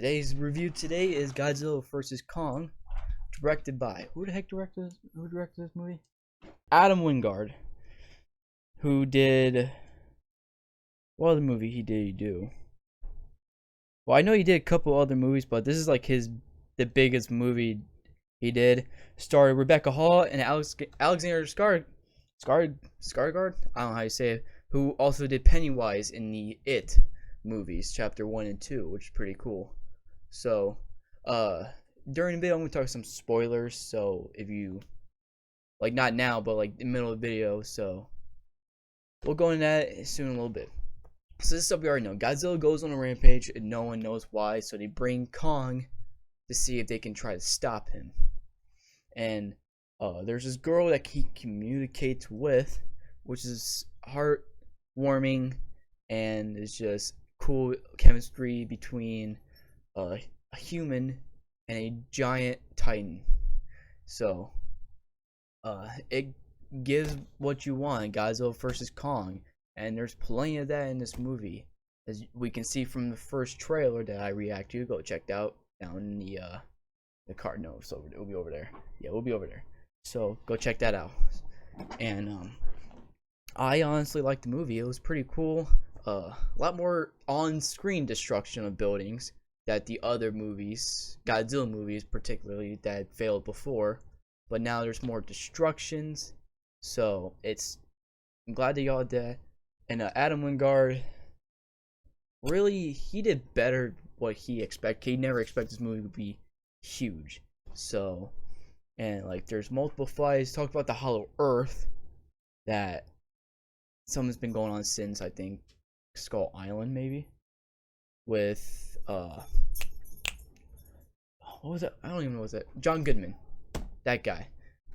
Today's review today is Godzilla vs. Kong, directed by who directed this movie? Adam Wingard, who did what other movie did he do? Well, I know he did a couple other movies, but this is like the biggest movie he did. Starred Rebecca Hall and Alexander Skarsgård. I don't know how you say it. Who also did Pennywise in the It movies, chapter 1 and 2, which is pretty cool. So, during the video, I'm going to talk some spoilers, so if you, like, not now, but, like, in the middle of the video, so, we'll go into that soon in a little bit. So, this stuff we already know. Godzilla goes on a rampage, and no one knows why, so they bring Kong to see if they can try to stop him. And, there's this girl that he communicates with, which is heartwarming, and it's just cool chemistry between a human and a giant titan. So it gives what you want, Godzilla versus Kong, and there's plenty of that in this movie, as we can see from the first trailer that I react to. Go check out down in the card. No, so it'll be over there. Yeah, we'll be over there, so go check that out. And I honestly liked the movie. It was pretty cool. A lot more on-screen destruction of buildings that the other movies, Godzilla movies particularly, that failed before. But now there's more destructions. So I'm glad that y'all did that. And Adam Wingard, really, he did better what he expected. He never expected this movie to be huge. So, and like there's multiple fights. Talk about the Hollow Earth that something's been going on since, I think, Skull Island, maybe, with what was that? I don't even know what was that. John Goodman, that guy,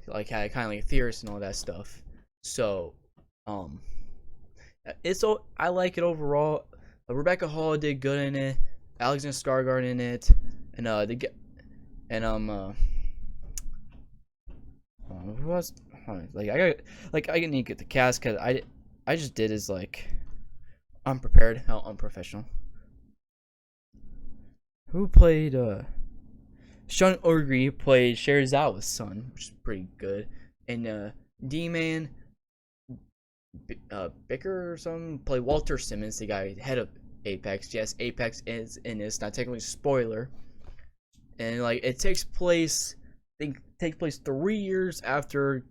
like had kind of like a theorist and all that stuff. So I like it overall. Rebecca Hall did good in it. Alexander Skarsgård in it, and who else? I need to get the cast, because I just did is like unprepared, how unprofessional. Who played Sean O'Grady played Shirazawa's son, which is pretty good. And D-Man Bicker or something played Walter Simmons, the guy head of Apex. Yes, Apex is in this, not technically a spoiler. And like it takes place 3 years after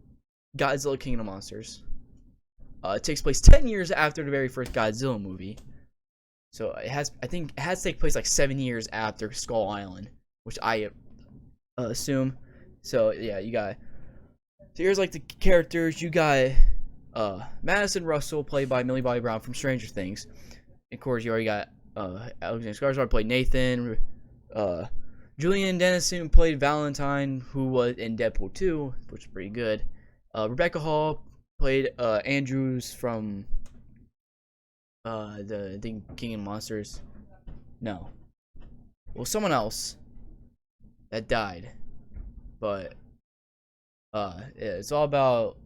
Godzilla King of the Monsters. It takes place 10 years after the very first Godzilla movie. So I think it has to take place like 7 years after Skull Island, which I assume. So yeah, so here's like the characters. You got Madison Russell, played by Millie Bobby Brown from Stranger Things. Of course, you already got Alexander Skarsgård played Nathan. Julian Dennison played Valentine, who was in Deadpool 2, which is pretty good. Rebecca Hall played Andrews from the King of Monsters. No. Well, someone else that died. But it's all about,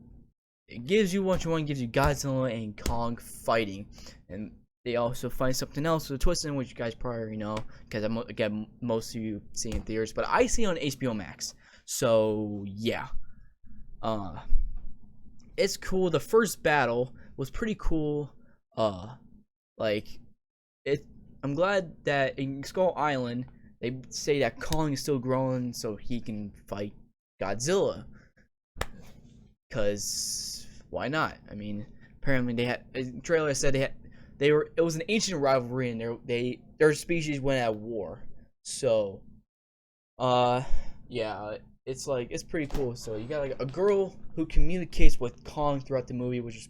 it gives you what you want. It gives you Godzilla and Kong fighting, and they also find something else with a twist in, which you guys probably already know, because again, most of you see in theaters, but I see on HBO Max. So yeah, it's cool. The first battle was pretty cool. I'm glad that in Skull Island they say that Kong is still growing, so he can fight Godzilla. Cause why not? I mean, apparently they had a trailer said it was an ancient rivalry, and their species went at war. So, yeah, it's pretty cool. So you got like a girl who communicates with Kong throughout the movie, which is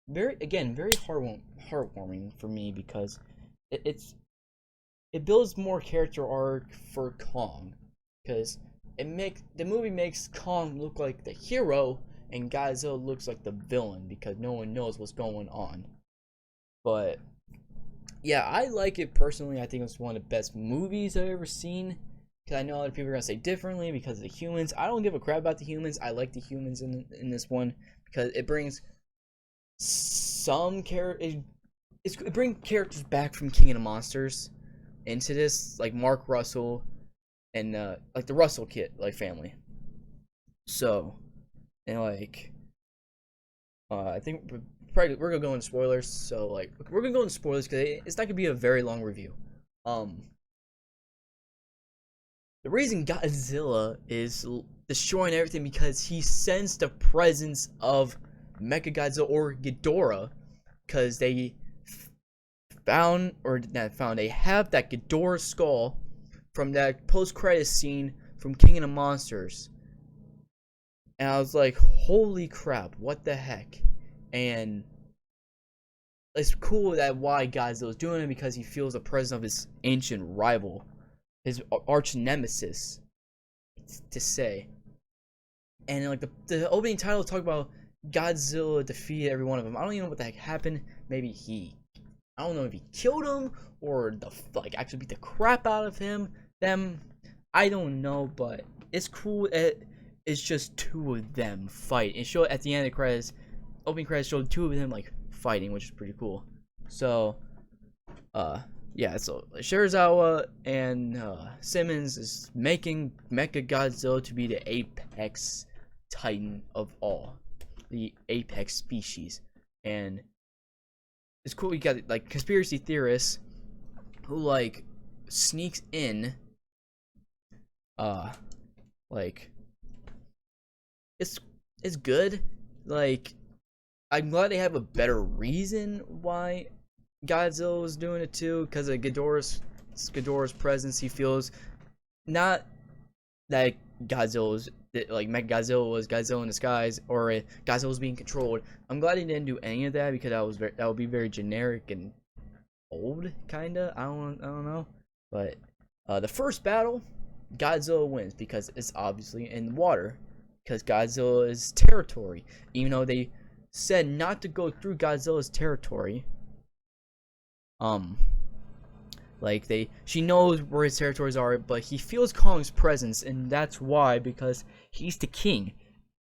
very heartwarming for me, because it builds more character arc for Kong, because the movie makes Kong look like the hero and Godzilla looks like the villain, because no one knows what's going on. But yeah, I like it personally. I think it's one of the best movies I've ever seen. Because I know other people are gonna say differently because of the humans. I don't give a crap about the humans. I like the humans in this one, because it brings some characters. It brings characters back from King of the Monsters, into this, like Mark Russell and like the Russell kid like family. So, and like I think we're gonna go into spoilers. So like we're gonna go into spoilers because it's not gonna be a very long review. Um, the reason Godzilla is destroying everything because he sensed the presence of Mechagodzilla or Ghidorah, because they found, or not found, they have that Ghidorah skull from that post-credit scene from King of the Monsters. And I was like, holy crap, what the heck? And it's cool that why Godzilla's doing it, because he feels the presence of his ancient rival, his arch nemesis, to say. And like the opening title talk about Godzilla defeated every one of them. I don't even know what the heck happened. Maybe I don't know if he killed him or actually beat the crap out of them. I don't know, but it's cool. It's just two of them fight. It showed at the end of the credits, opening credits showed two of them like fighting, which is pretty cool. So, yeah. So Shirazawa and Simmons is making Mechagodzilla to be the apex titan of all, the apex species, and it's cool. You got like conspiracy theorists who like sneaks in, like it's good. Like, I'm glad they have a better reason why Godzilla was doing it too, because of Ghidorah's presence. He feels not that Godzilla was like Mechagodzilla was Godzilla in disguise, or Godzilla was being controlled. I'm glad he didn't do any of that, because that would be very generic and old, kinda. I don't know. But the first battle, Godzilla wins because it's obviously in the water, because Godzilla is territory. Even though they said not to go through Godzilla's territory, she knows where his territories are, but he feels Kong's presence, and that's why, because he's the king.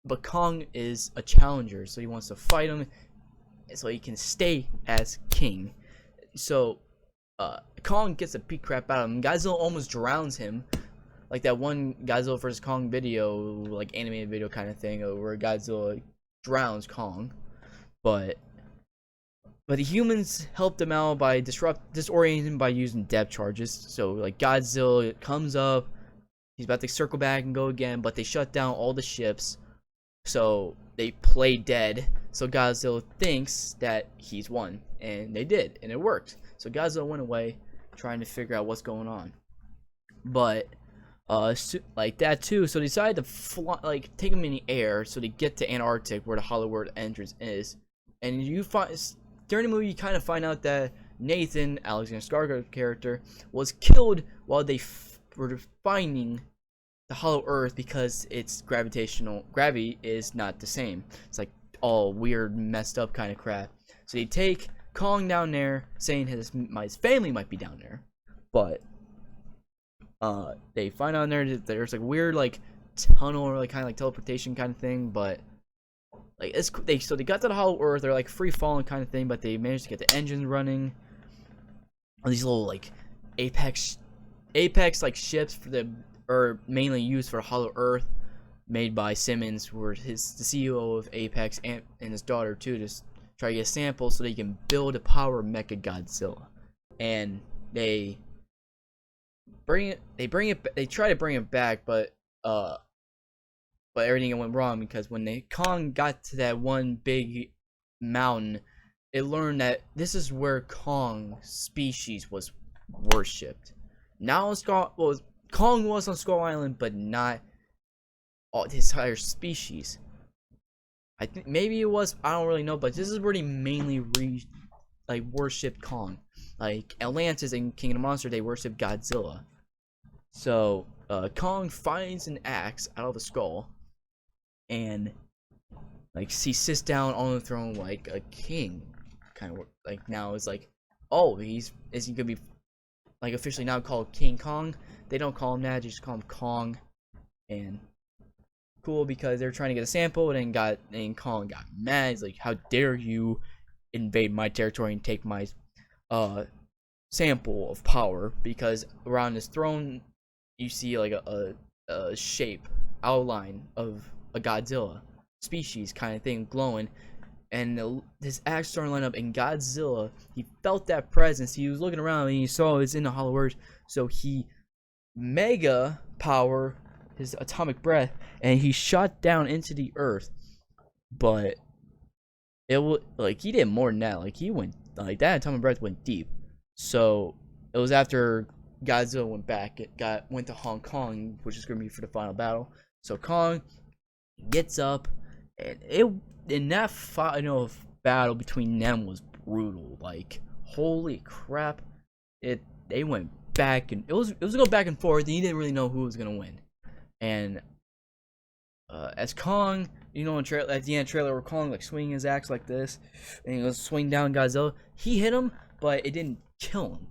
But Kong is a challenger, so he wants to fight him so he can stay as king. So Kong gets the beat crap out of him. Godzilla almost drowns him, like that one Godzilla vs Kong video, like animated video kind of thing, where Godzilla drowns Kong. But the humans helped him out by disorienting him by using depth charges. So like Godzilla comes up, he's about to circle back and go again, but they shut down all the ships, so they play dead. So Godzilla thinks that he's won, and they did, and it worked. So Godzilla went away, trying to figure out what's going on. But like that too. So they decided to take him in the air, so they get to Antarctic, where the Hollow Earth entrance is, and during the movie, you kind of find out that Nathan, Alexander Skarsgård's character, was killed while they were finding the Hollow Earth, because its gravity is not the same. It's like all weird, messed up kind of crap. So they take Kong down there, saying his family might be down there, but they find out there that there's like weird like tunnel or like kind of like teleportation kind of thing, but like so they got to the Hollow Earth. They're like free falling kind of thing, but they managed to get the engines running. All these little like apex like ships are mainly used for Hollow Earth, made by Simmons, who were the CEO of Apex, and his daughter too, to try to get samples so they can build a power Mechagodzilla. And they try to bring it back, but everything went wrong, because when Kong got to that one big mountain, it learned that this is where Kong species was worshipped. Now Kong was on Skull Island, but not all his entire species. I think maybe it was, I don't really know, but this is where they mainly worshipped Kong. Like Atlantis and King of the Monsters, they worship Godzilla. So Kong finds an axe out of the skull, and like he sits down on the throne like a king, kind of like. Now it's like, oh, is he gonna be like officially now called King Kong? They don't call him that, they just call him Kong. And cool, because they're trying to get a sample, and Kong got mad. He's like, how dare you invade my territory and take my sample of power, because around his throne you see like a shape outline of a Godzilla species kind of thing glowing, and his axe started to line up, and Godzilla, he felt that presence. He was looking around and he saw it's in the hollow earth, so he mega power his atomic breath, and he shot down into the earth. But it was like he did more than that. Like he went like that atomic breath went deep. So it was after Godzilla went back. It went to Hong Kong, which is gonna be for the final battle. So Kong gets up, and that final battle between them was brutal. Like holy crap, they went back, and it was going back and forth, and you didn't really know who was gonna win. And as Kong, at the end of the trailer, where Kong like swinging his axe like this, and he was swinging down Godzilla. He hit him, but it didn't kill him.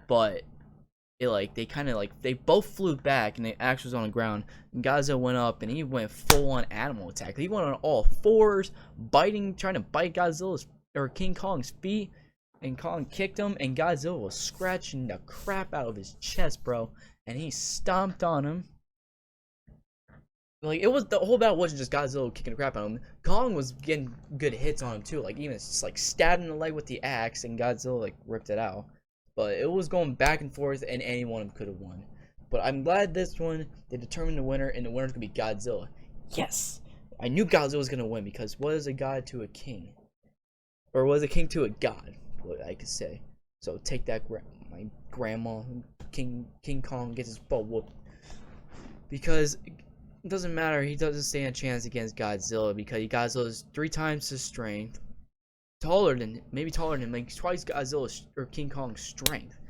But they both flew back, and the axe was on the ground. And Godzilla went up, and he went full on animal attack. He went on all fours, trying to bite King Kong's feet. And Kong kicked him, and Godzilla was scratching the crap out of his chest, bro. And he stomped on him. Like, it was, the whole battle wasn't just Godzilla kicking the crap out of him. Kong was getting good hits on him too, like even just like stabbing the leg with the axe, and Godzilla like ripped it out. But it was going back and forth, and any one of them could have won. But I'm glad this one, they determined the winner, and the winner's gonna be Godzilla. Yes! I knew Godzilla was gonna win, because what is a god to a king? Or what is a king to a god, what I could say. So take that, my grandma, King Kong gets his butt whooped. Because it doesn't matter, he doesn't stand a chance against Godzilla, because Godzilla's 3 times his strength, maybe taller than him, like twice Godzilla's or King Kong's strength.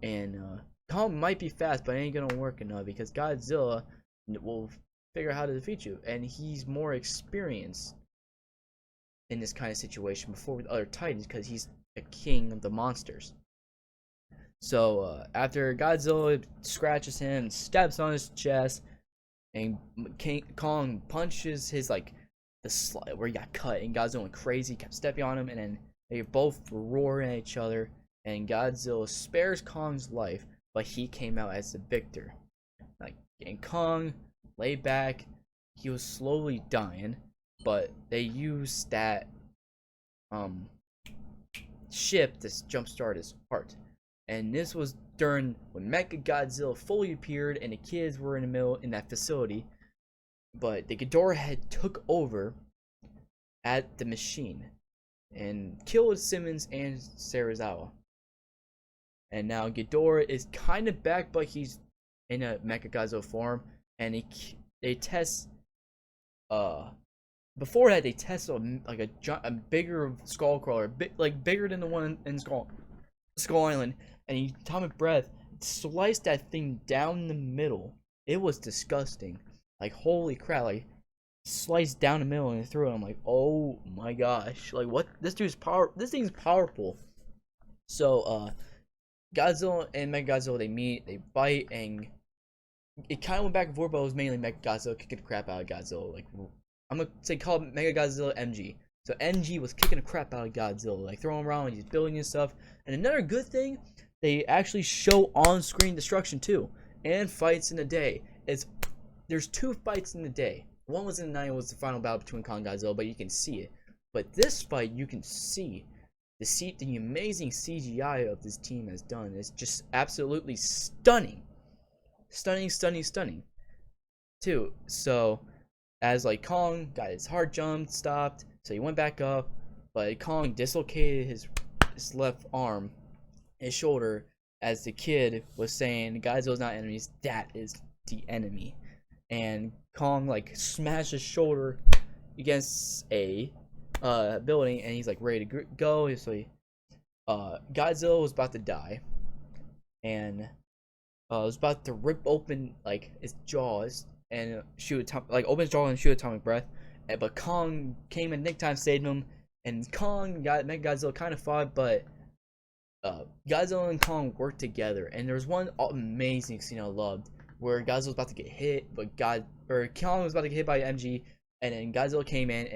And Kong might be fast, but it ain't gonna work enough, because Godzilla will figure out how to defeat you, and he's more experienced in this kind of situation before with other titans, because he's a king of the monsters. So after Godzilla scratches him, steps on his chest, and King Kong punches his the slide where he got cut, and Godzilla went crazy, kept stepping on him, and then they both roaring at each other, and Godzilla spares Kong's life, but he came out as the victor. And Kong lay back, he was slowly dying, but they used that ship to jumpstart his heart. And this was during when Mechagodzilla fully appeared, and the kids were in that facility. But the Ghidorah had took over at the machine and killed Simmons and Serizawa. And now Ghidorah is kind of back, but he's in a Mechagodzilla form. And they test. Before that, they tested a bigger skull crawler, bigger than the one in Skull Island. And he, atomic breath, sliced that thing down the middle. It was disgusting. Like, holy crap, sliced down the middle and threw it. I'm like, oh my gosh. Like, what? This thing's powerful. So, Godzilla and Mechagodzilla, they meet, they fight, and it kind of went back and forth, but it was mainly Mechagodzilla kicking the crap out of Godzilla. I'm gonna say call Mechagodzilla MG. So MG was kicking the crap out of Godzilla, throwing him around, he's building and stuff. And another good thing, they actually show on-screen destruction too, and fights in the day. There's 2 fights in the day. One was in the night, was the final battle between Kong and Godzilla, but you can see it. But this fight, you can see the amazing CGI of this team has done. It's just absolutely stunning. Stunning. Too. So, as Kong got his heart jumped, stopped, so he went back up, but Kong dislocated his left arm, his shoulder, as the kid was saying, Godzilla's not enemies, that is the enemy. And Kong smashed his shoulder against a building, and he's ready to go. So Godzilla was about to die, and was about to rip open his jaws and open his jaw and shoot atomic breath. But Kong came in nick time, saved him, and Mechagodzilla kind of fought, but Godzilla and Kong worked together. And there was one amazing scene I loved, where Godzilla was about to get hit, but Kong was about to get hit by MG, and then Godzilla came in,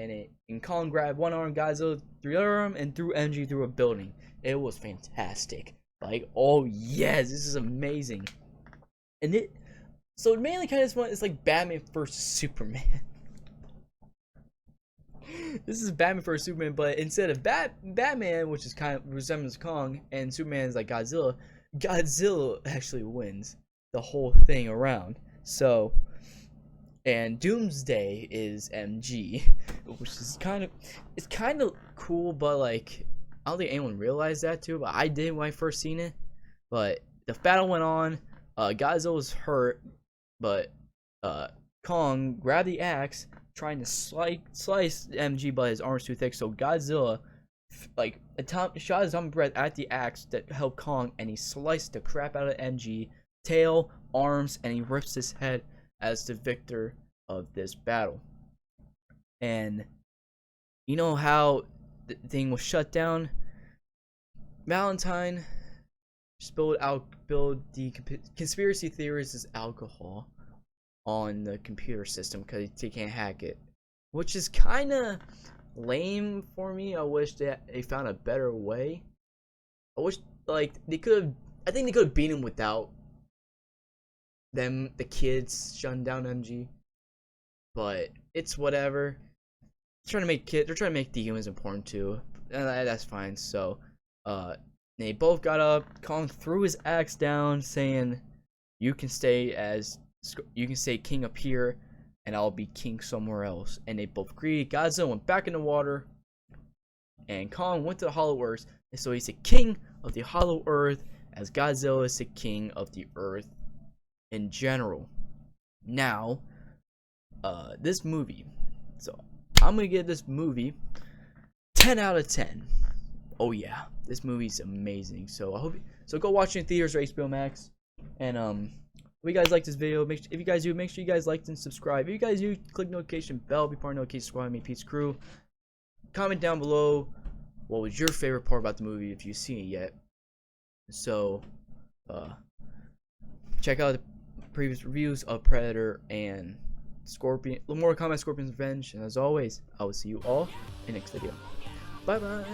and Kong grabbed one arm, Godzilla threw the other arm, and threw MG through a building. It was fantastic. Like, oh yes, this is amazing. And so it mainly kind of it's like Batman versus Superman. This is Batman versus Superman, but instead of Batman, which is kind of resembles Kong, and Superman is like Godzilla, Godzilla actually wins the whole thing around. So, and Doomsday is MG, which is it's kind of cool, but like I don't think anyone realized that too. But I did when I first seen it. But the battle went on. Godzilla was hurt, but Kong grabbed the axe, trying to slice MG, but his arm's too thick. So Godzilla, like, shot his own breath at the axe that helped Kong, and he sliced the crap out of MG, tail, arms, and he rips his head as the victor of this battle. And you know how the thing was shut down? Valentine spilled the conspiracy theories' alcohol on the computer system because they can't hack it, which is kind of lame for me. I wish that they found a better way. I wish, like, I think they could have beaten him without the kids shutting down MG, but it's whatever. They're trying to make the humans important too, and that's fine. So they both got up. Kong threw his axe down, saying, you can stay king up here, and I'll be king somewhere else. And they both agreed. Godzilla went back in the water, and Kong went to the Hollow Earth. And so he's the king of the Hollow Earth, as Godzilla is the king of the Earth in general. Now, this movie. So I'm gonna give this movie 10 out of 10. Oh yeah, this movie's amazing. So go watch it in theaters or HBO Max. And if you guys like this video, if you guys do, make sure you guys like and subscribe. If you guys do, click notification bell, be part of the notification squad, me Pete's crew. Comment down below what was your favorite part about the movie if you've seen it yet. So check out the previous reviews of Predator and Scorpion, Mortal Kombat Scorpion's Revenge. And as always, I will see you all in the next video. Bye bye.